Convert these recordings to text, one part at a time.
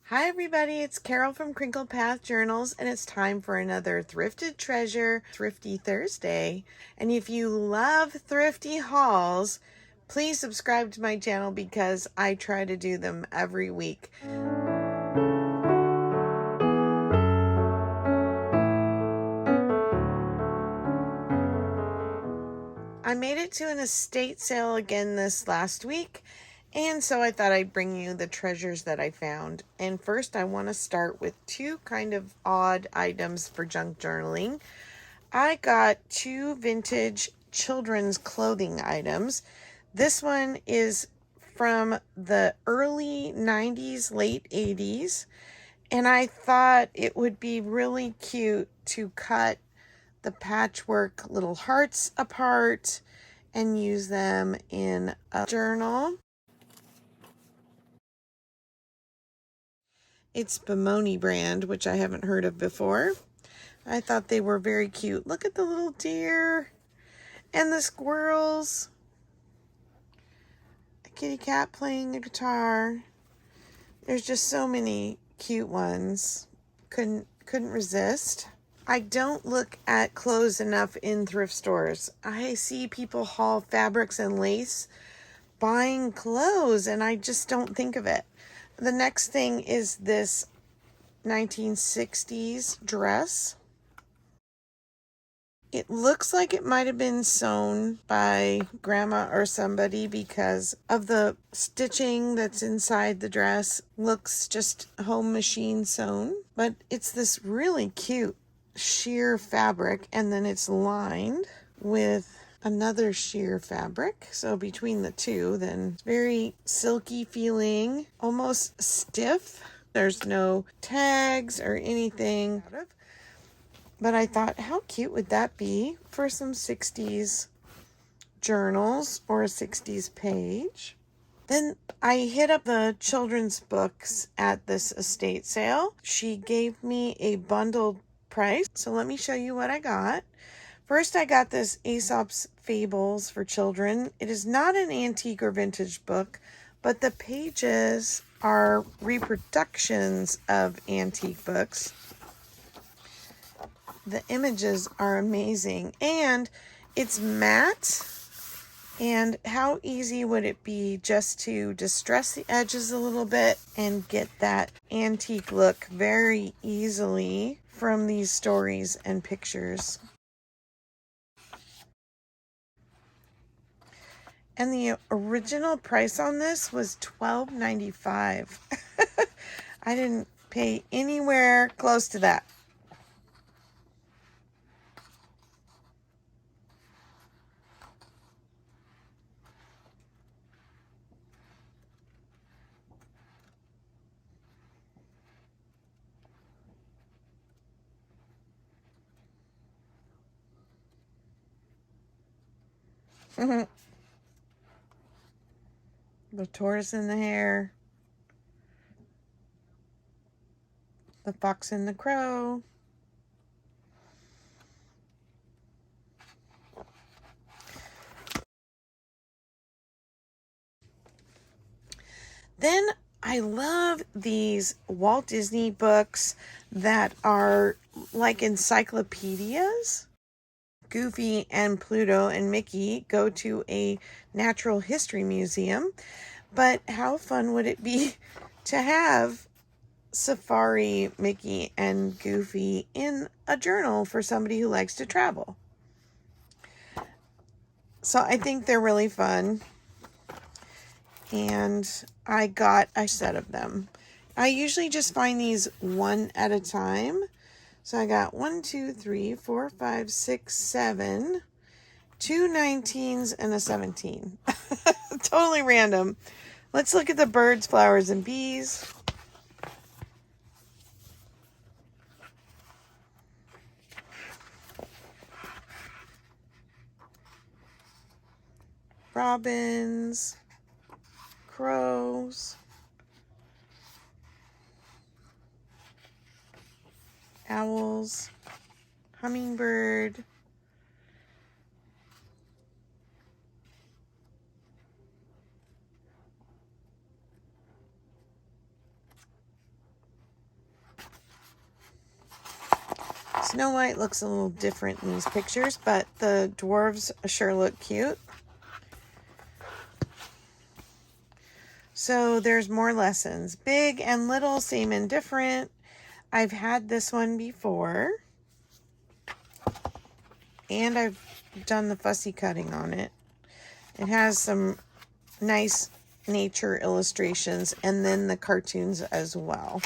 Hi everybody, it's Carol from Crinkle Path Journals, and it's time for another Thrifted Treasure Thrifty Thursday. And if you love thrifty hauls, please subscribe to my channel because I try to do them every week. I made it to an estate sale again this last week, and so I thought I'd bring you the treasures that I found. And first I want to start with two kind of odd items for junk journaling. I got two vintage children's clothing items. This one is from the early 90s, late 80s, and I thought it would be really cute to cut the patchwork little hearts apart and use them in a journal. It's Bimoni brand, which I haven't heard of before. I thought they were very cute. Look at the little deer and the squirrels. A kitty cat playing a guitar. There's just so many cute ones. Couldn't resist. I don't look at clothes enough in thrift stores. I see people haul fabrics and lace buying clothes, and I just don't think of it. The next thing is this 1960s dress. It looks like it might have been sewn by grandma or somebody because of the stitching that's inside the dress. Looks just home machine sewn, but it's this really cute sheer fabric, and then it's lined with another sheer fabric. So between the two, then it's very silky feeling, almost stiff. There's no tags or anything. But I thought, how cute would that be for some 60s journals or a 60s page? Then I hit up the children's books at this estate sale. She gave me a bundled price. So let me show you what I got. First, I got this Aesop's Fables for Children. It is not an antique or vintage book, but the pages are reproductions of antique books. The images are amazing, and it's matte. And how easy would it be just to distress the edges a little bit and get that antique look very easily from these stories and pictures. And the original price on this was $12.95. I didn't pay anywhere close to that. The tortoise and the hare. The fox and the crow. Then I love these Walt Disney books that are like encyclopedias. Goofy and Pluto and Mickey go to a natural history museum, but how fun would it be to have Safari, Mickey, and Goofy in a journal for somebody who likes to travel? So I think they're really fun. And I got a set of them. I usually just find these one at a time. So I got 1, 2, 3, 4, 5, 6, 7, 2 19s, and a 17. Totally random. Let's look at the birds, flowers, and bees. Robins, crows, owls, hummingbird, Snow White looks a little different in these pictures, but the dwarves sure look cute. So there's more lessons. Big and little, same and different. I've had this one before. And I've done the fussy cutting on it. It has some nice nature illustrations and then the cartoons as well.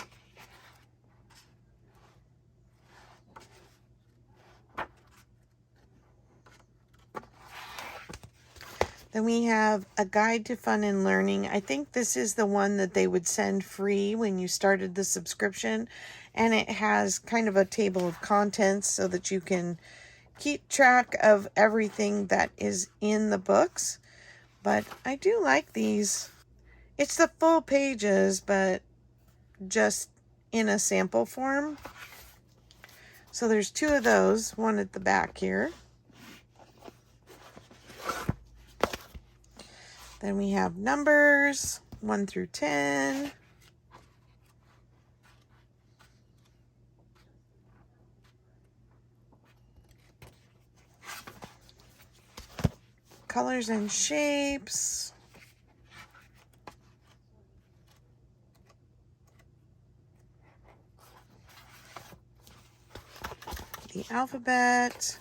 Then we have A Guide to Fun and Learning. I think this is the one that they would send free when you started the subscription. And it has kind of a table of contents so that you can keep track of everything that is in the books. But I do like these. It's the full pages, but just in a sample form. So there's 2 of those, one at the back here. Then we have numbers, 1 through 10. Colors and shapes. The alphabet.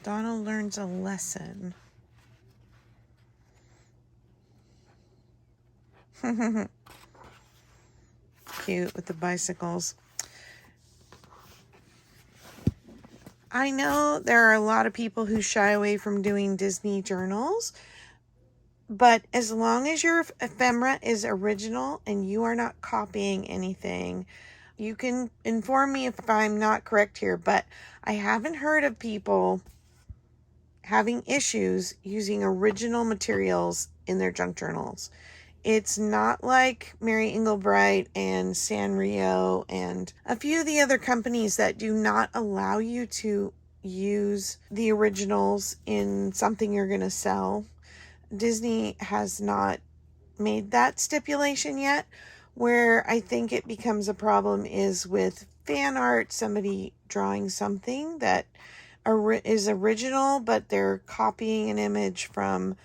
Donald learns a lesson. Cute with the bicycles. I know there are a lot of people who shy away from doing Disney journals, but as long as your ephemera is original and you are not copying anything, you can inform me if I'm not correct here, but I haven't heard of people having issues using original materials in their junk journals. It's not like Mary Englebright and Sanrio and a few of the other companies that do not allow you to use the originals in something you're going to sell. Disney has not made that stipulation yet. Where I think it becomes a problem is with fan art, somebody drawing something that is original, but they're copying an image from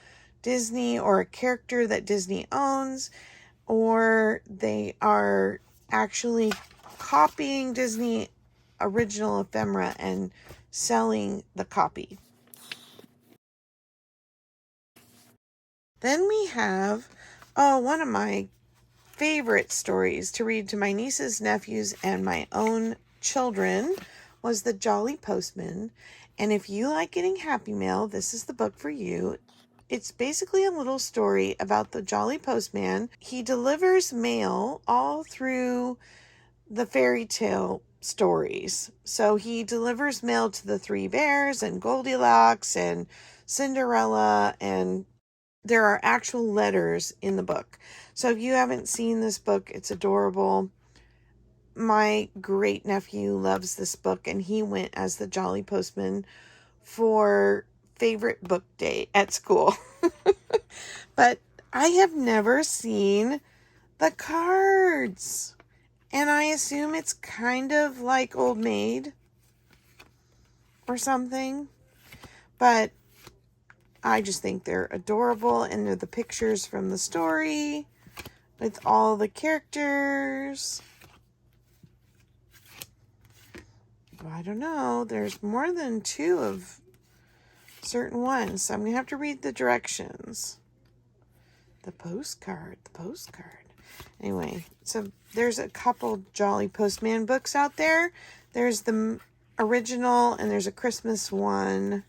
Disney or a character that Disney owns, or they are actually copying Disney original ephemera and selling the copy. Then we have, one of my favorite stories to read to my nieces, nephews, and my own children was The Jolly Postman. And if you like getting Happy Mail, this is the book for you. It's basically a little story about the Jolly Postman. He delivers mail all through the fairy tale stories. So he delivers mail to the 3 bears and Goldilocks and Cinderella, and there are actual letters in the book. So if you haven't seen this book, it's adorable. My great nephew loves this book, and he went as the Jolly Postman for favorite book day at school. But I have never seen the cards, and I assume it's kind of like Old Maid or something, but I just think they're adorable, and they're the pictures from the story with all the characters. I don't know. There's more than 2 of certain ones, so I'm going to have to read the directions. The postcard. Anyway, so there's a couple Jolly Postman books out there. There's the original, and there's a Christmas one.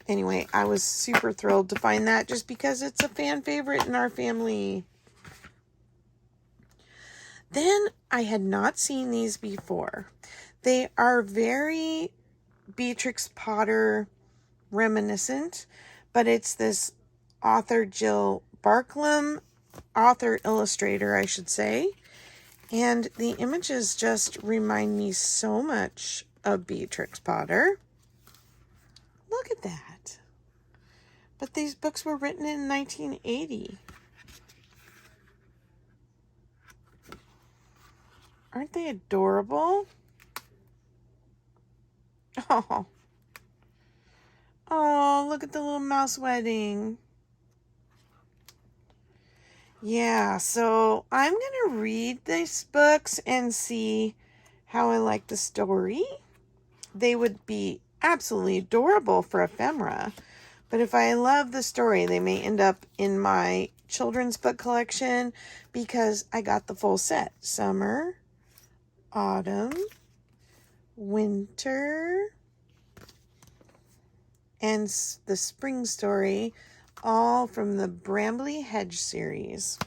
Anyway, I was super thrilled to find that just because it's a fan favorite in our family. Then I had not seen these before. They are very Beatrix Potter reminiscent, but it's this author Jill Barklam, author illustrator, I should say. And the images just remind me so much of Beatrix Potter. Look at that. But these books were written in 1980. Aren't they adorable? Oh. Oh, look at the little mouse wedding. Yeah, so I'm going to read these books and see how I like the story. They would be absolutely adorable for ephemera. But if I love the story, they may end up in my children's book collection because I got the full set. Summer, autumn, winter, and the spring story, all from the Brambly Hedge series.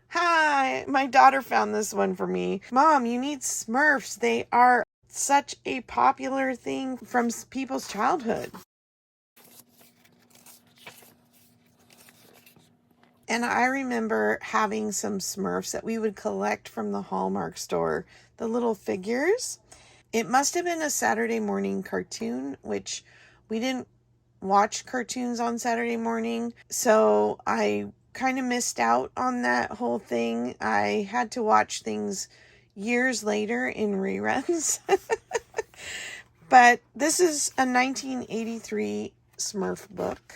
Hi, my daughter found this one for me. Mom, you need Smurfs. They are such a popular thing from people's childhood. And I remember having some Smurfs that we would collect from the Hallmark store, the little figures. It must have been a Saturday morning cartoon, which we didn't watch cartoons on Saturday morning, so I kind of missed out on that whole thing. I had to watch things years later in reruns. But this is a 1983 Smurf book.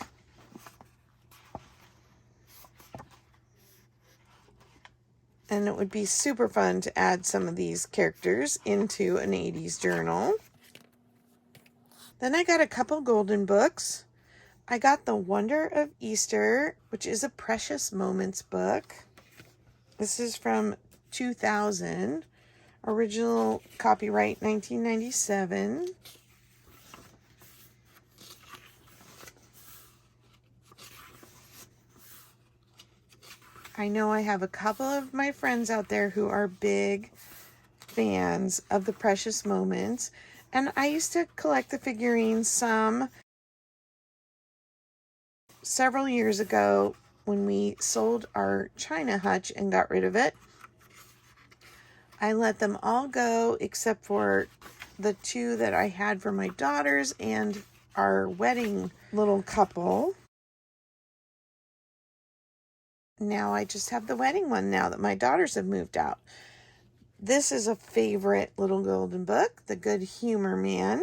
And it would be super fun to add some of these characters into an 80s journal. Then I got a couple golden books. I got The Wonder of Easter, which is a Precious Moments book. This is from 2000. Original copyright 1997. I know I have a couple of my friends out there who are big fans of the Precious Moments. And I used to collect the figurines several years ago when we sold our China hutch and got rid of it. I let them all go except for the two that I had for my daughters and our wedding little couple. Now I just have the wedding one now that my daughters have moved out. This is a favorite little golden book, The Good Humor Man.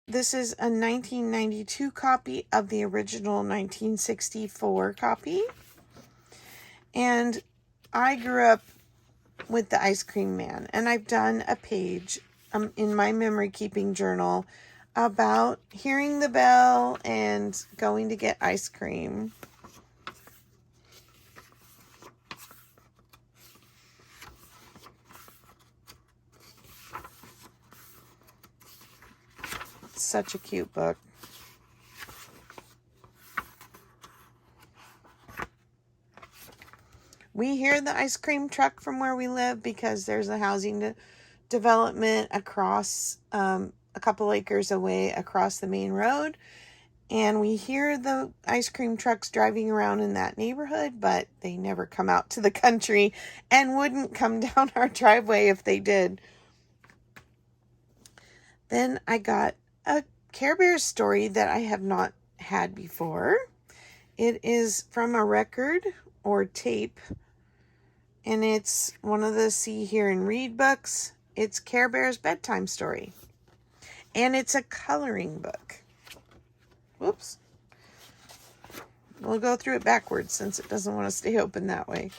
This is a 1992 copy of the original 1964 copy. And I grew up with the Ice Cream Man, and I've done a page in my memory keeping journal about hearing the bell and going to get ice cream. Such a cute book. We hear the ice cream truck from where we live because there's a housing development across a couple acres away across the main road. And we hear the ice cream trucks driving around in that neighborhood, but they never come out to the country and wouldn't come down our driveway if they did. Then I got a Care Bears story that I have not had before. It is from a record or tape, and it's one of the See, Hear, and Read books. It's Care Bears Bedtime Story, and it's a coloring book. Whoops. We'll go through it backwards since it doesn't want to stay open that way.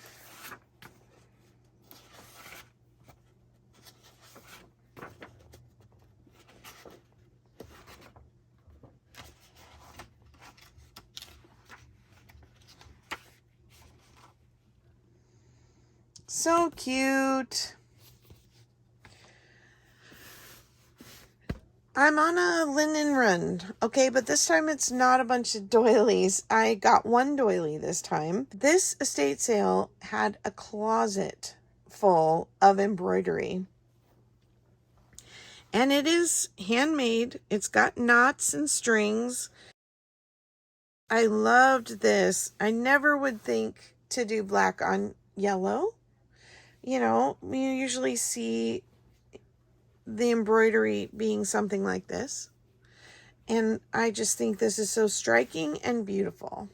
So cute. I'm on a linen run, okay, but this time it's not a bunch of doilies. I got one doily this time. This estate sale had a closet full of embroidery. And it is handmade. It's got knots and strings. I loved this. I never would think to do black on yellow. You know, you usually see the embroidery being something like this. And I just think this is so striking and beautiful.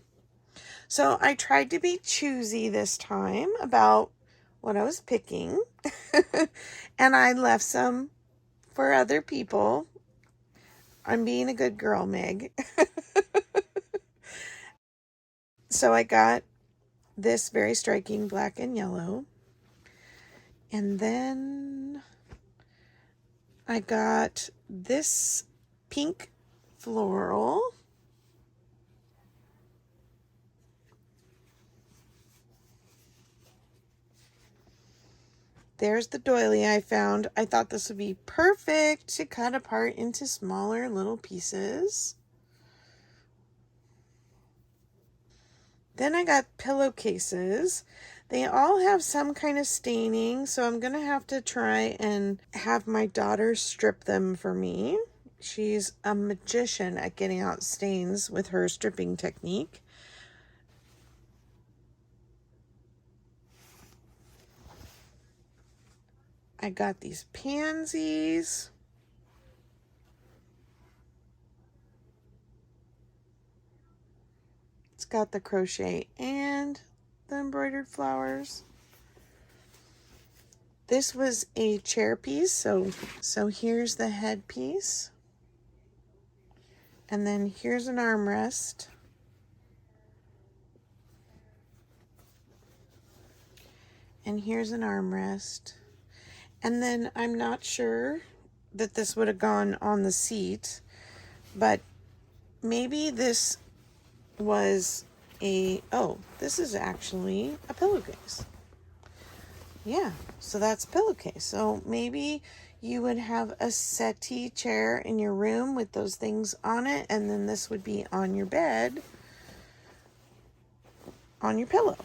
So I tried to be choosy this time about what I was picking. And I left some for other people. I'm being a good girl, Meg. So I got this very striking black and yellow. And then I got this pink floral. There's the doily I found. I thought this would be perfect to cut apart into smaller little pieces. Then I got pillowcases. They all have some kind of staining, so I'm going to have to try and have my daughter strip them for me. She's a magician at getting out stains with her stripping technique. I got these pansies. It's got the crochet and the embroidered flowers. This was a chair piece, so here's the headpiece. And then here's an armrest. And here's an armrest. And then I'm not sure that this would have gone on the seat, but maybe this was this is actually a pillowcase. Yeah, so that's a pillowcase. So maybe you would have a settee chair in your room with those things on it, and then this would be on your bed, on your pillow.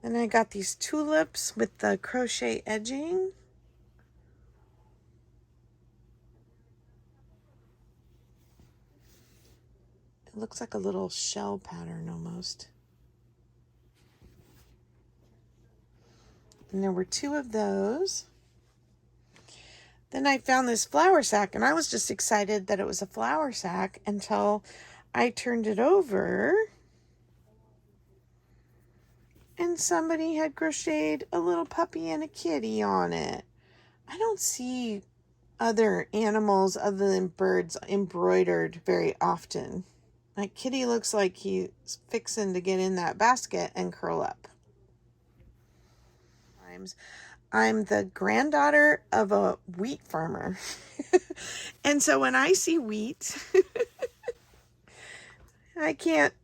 Then I got these tulips with the crochet edging. It looks like a little shell pattern almost. And there were 2 of those. Then I found this flour sack, and I was just excited that it was a flour sack until I turned it over and somebody had crocheted a little puppy and a kitty on it. I don't see other animals other than birds embroidered very often. My kitty looks like he's fixing to get in that basket and curl up. I'm the granddaughter of a wheat farmer. And so when I see wheat, I can't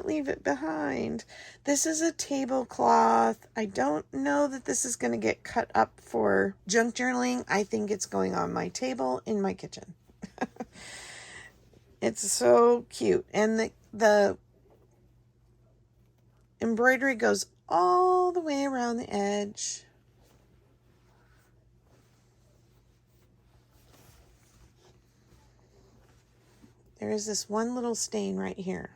leave it behind. This is a tablecloth. I don't know that this is going to get cut up for junk journaling. I think it's going on my table in my kitchen. It's so cute. And the embroidery goes all the way around the edge. There is this one little stain right here.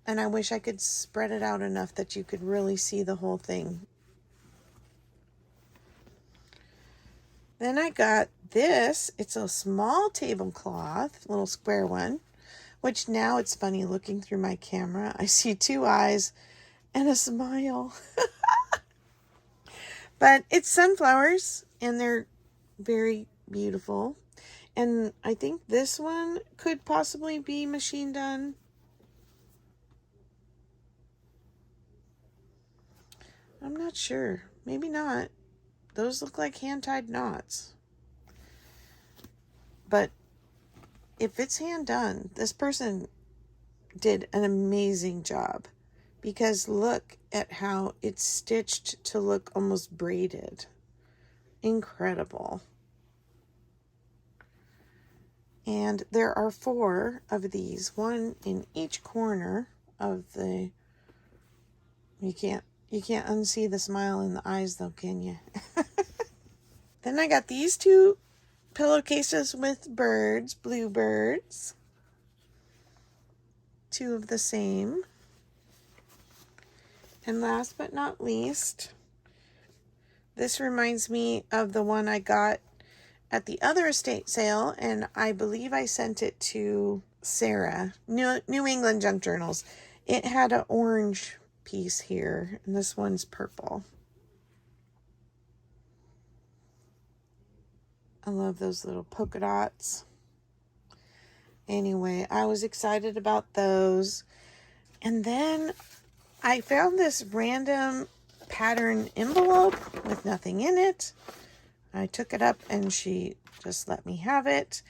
And I wish I could spread it out enough that you could really see the whole thing. Then I got this. It's a small tablecloth, little square one, which now it's funny looking through my camera. I see 2 eyes and a smile. But it's sunflowers, and they're very beautiful. And I think this one could possibly be machine done. I'm not sure. Maybe not. Those look like hand-tied knots. But if it's hand done, this person did an amazing job. Because look at how it's stitched to look almost braided. Incredible. And there are 4 of these, one in each corner of the... You can't unsee the smile in the eyes though, can you? Then I got these 2 pillowcases with birds, bluebirds. Two of the same. And last but not least, this reminds me of the one I got at the other estate sale, and I believe I sent it to Sarah, New England Junk Journals. It had an orange piece here, and this one's purple. I love those little polka dots. Anyway, I was excited about those. And then I found this random pattern envelope with nothing in it. I took it up and she just let me have it.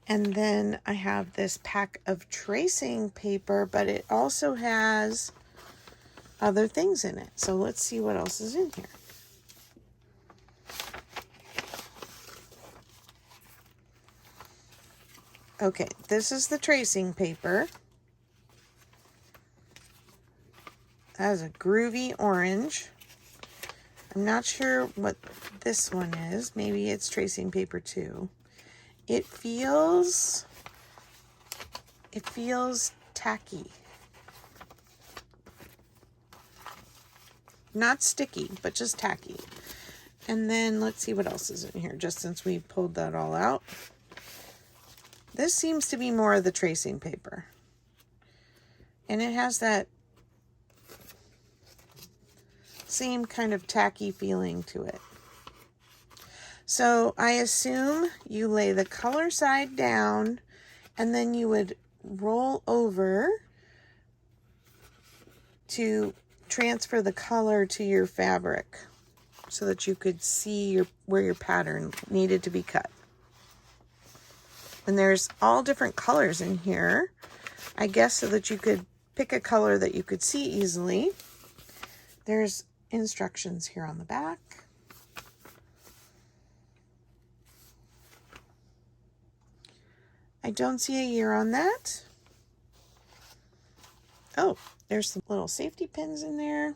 And then I have this pack of tracing paper, but it also has other things in it. So let's see what else is in here. Okay, this is the tracing paper. That is a groovy orange. I'm not sure what this one is. Maybe it's tracing paper too. It feels tacky. Not sticky, but just tacky. And then let's see what else is in here, just since we pulled that all out. This seems to be more of the tracing paper. And it has that same kind of tacky feeling to it. So I assume you lay the color side down and then you would roll over to transfer the color to your fabric so that you could see where your pattern needed to be cut. And there's all different colors in here, I guess, so that you could pick a color that you could see easily. There's instructions here on the back. I don't see a year on that. Oh, there's some little safety pins in there.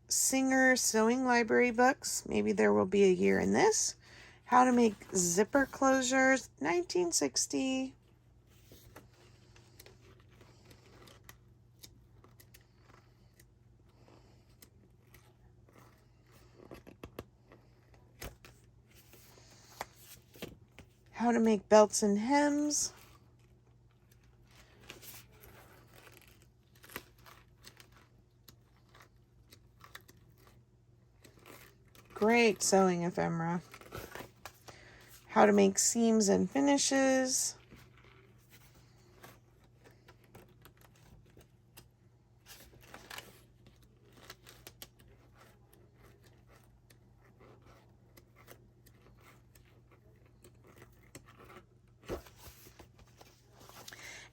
Singer sewing library books. Maybe there will be a year in this. How to make zipper closures, 1960. How to make belts and hems. Great sewing ephemera. How to make seams and finishes.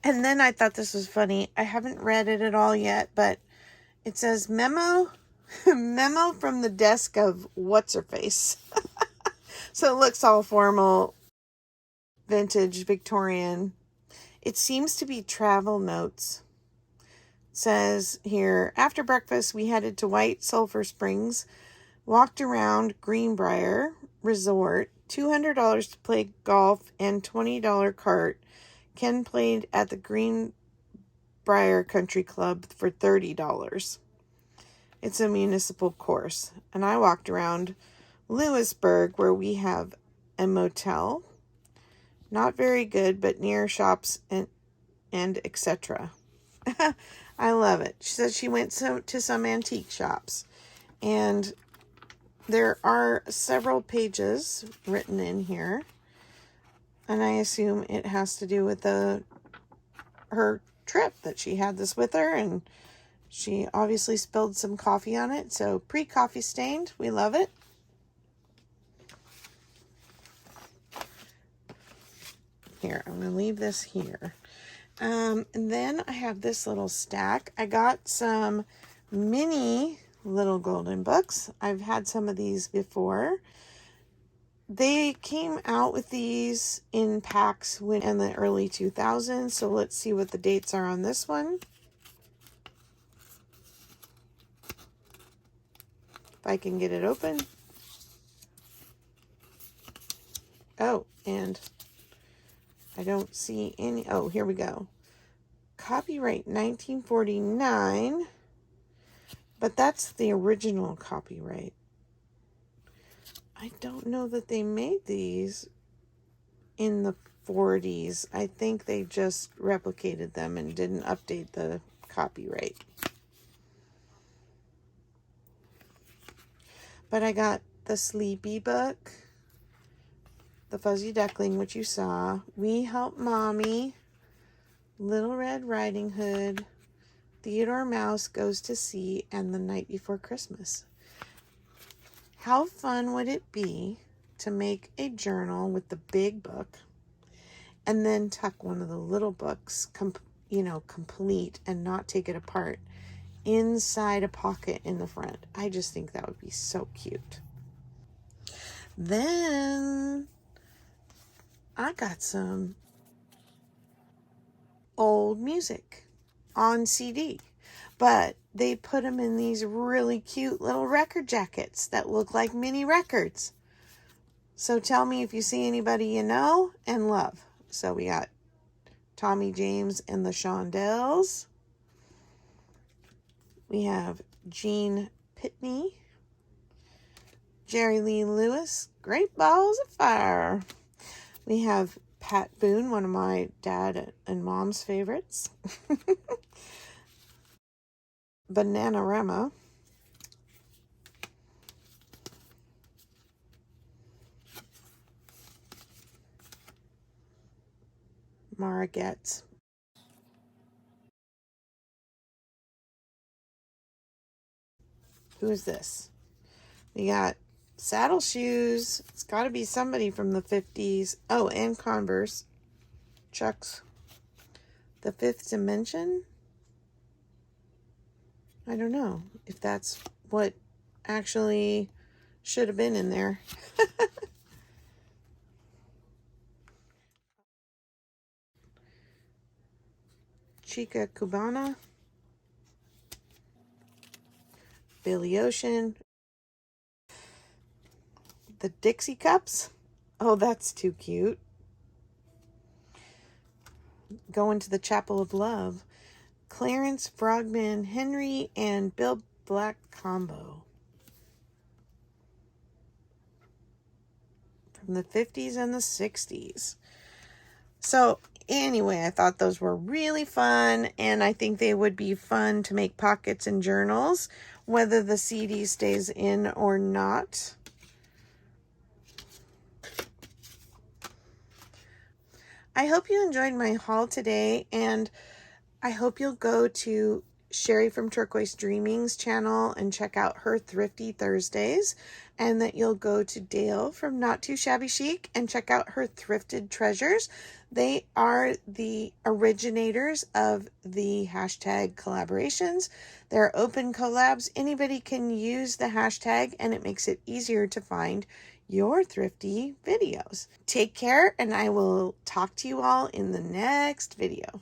And then I thought this was funny. I haven't read it at all yet, but it says memo from the desk of what's-her-face. So it looks all formal, vintage, Victorian. It seems to be travel notes. It says here, after breakfast, we headed to White Sulphur Springs, walked around Greenbrier Resort, $200 to play golf and $20 cart. Ken played at the Greenbrier Country Club for $30. It's a municipal course. And I walked around Lewisburg, where we have a motel. Not very good, but near shops and etc. I love it. She said she went to some antique shops. And there are several pages written in here. And I assume it has to do with her trip, that she had this with her, and she obviously spilled some coffee on it. So pre-coffee stained. We love it. Here, I'm going to leave this here. And then I have this little stack. I got some mini little golden books. I've had some of these before. They came out with these in packs in the early 2000s. So let's see what the dates are on this one. If I can get it open. Oh, and I don't see any. Oh, here we go. Copyright 1949. But that's the original copyright. I don't know that they made these in the 40s. I think they just replicated them and didn't update the copyright. But I got the Sleepy book, the Fuzzy Duckling, which you saw, We Help Mommy, Little Red Riding Hood, Theodore Mouse Goes to Sea, and The Night Before Christmas. How fun would it be to make a journal with the big book and then tuck one of the little books, complete and not take it apart inside a pocket in the front? I just think that would be so cute. Then I got some old music on CD, but they put them in these really cute little record jackets that look like mini records. So tell me if you see anybody you know and love. So we got Tommy James and the Shondells. We have Gene Pitney, Jerry Lee Lewis, Great Balls of Fire. We have Pat Boone, one of my dad and mom's favorites. Bananarama. Mara Getz. Who is this? We got Saddle Shoes. It's got to be somebody from the 50s. Oh, and Converse. Chucks. The Fifth Dimension? I don't know if that's what actually should have been in there. Chica Cubana. Billy Ocean. The Dixie Cups. Oh, that's too cute. Going to the Chapel of Love. Clarence Frogman Henry and Bill Black combo. From the 50s and the 60s. So anyway, I thought those were really fun, and I think they would be fun to make pockets and journals, whether the CD stays in or not. I hope you enjoyed my haul today, and I hope you'll go to Sheree from Turquoise Dreaming's channel and check out her Thrifty Thursdays, and that you'll go to Dale from Not Too Shabby Chic and check out her Thrifted Treasures. They are the originators of the hashtag collaborations. They're open collabs. Anybody can use the hashtag, and it makes it easier to find your thrifty videos. Take care, and I will talk to you all in the next video.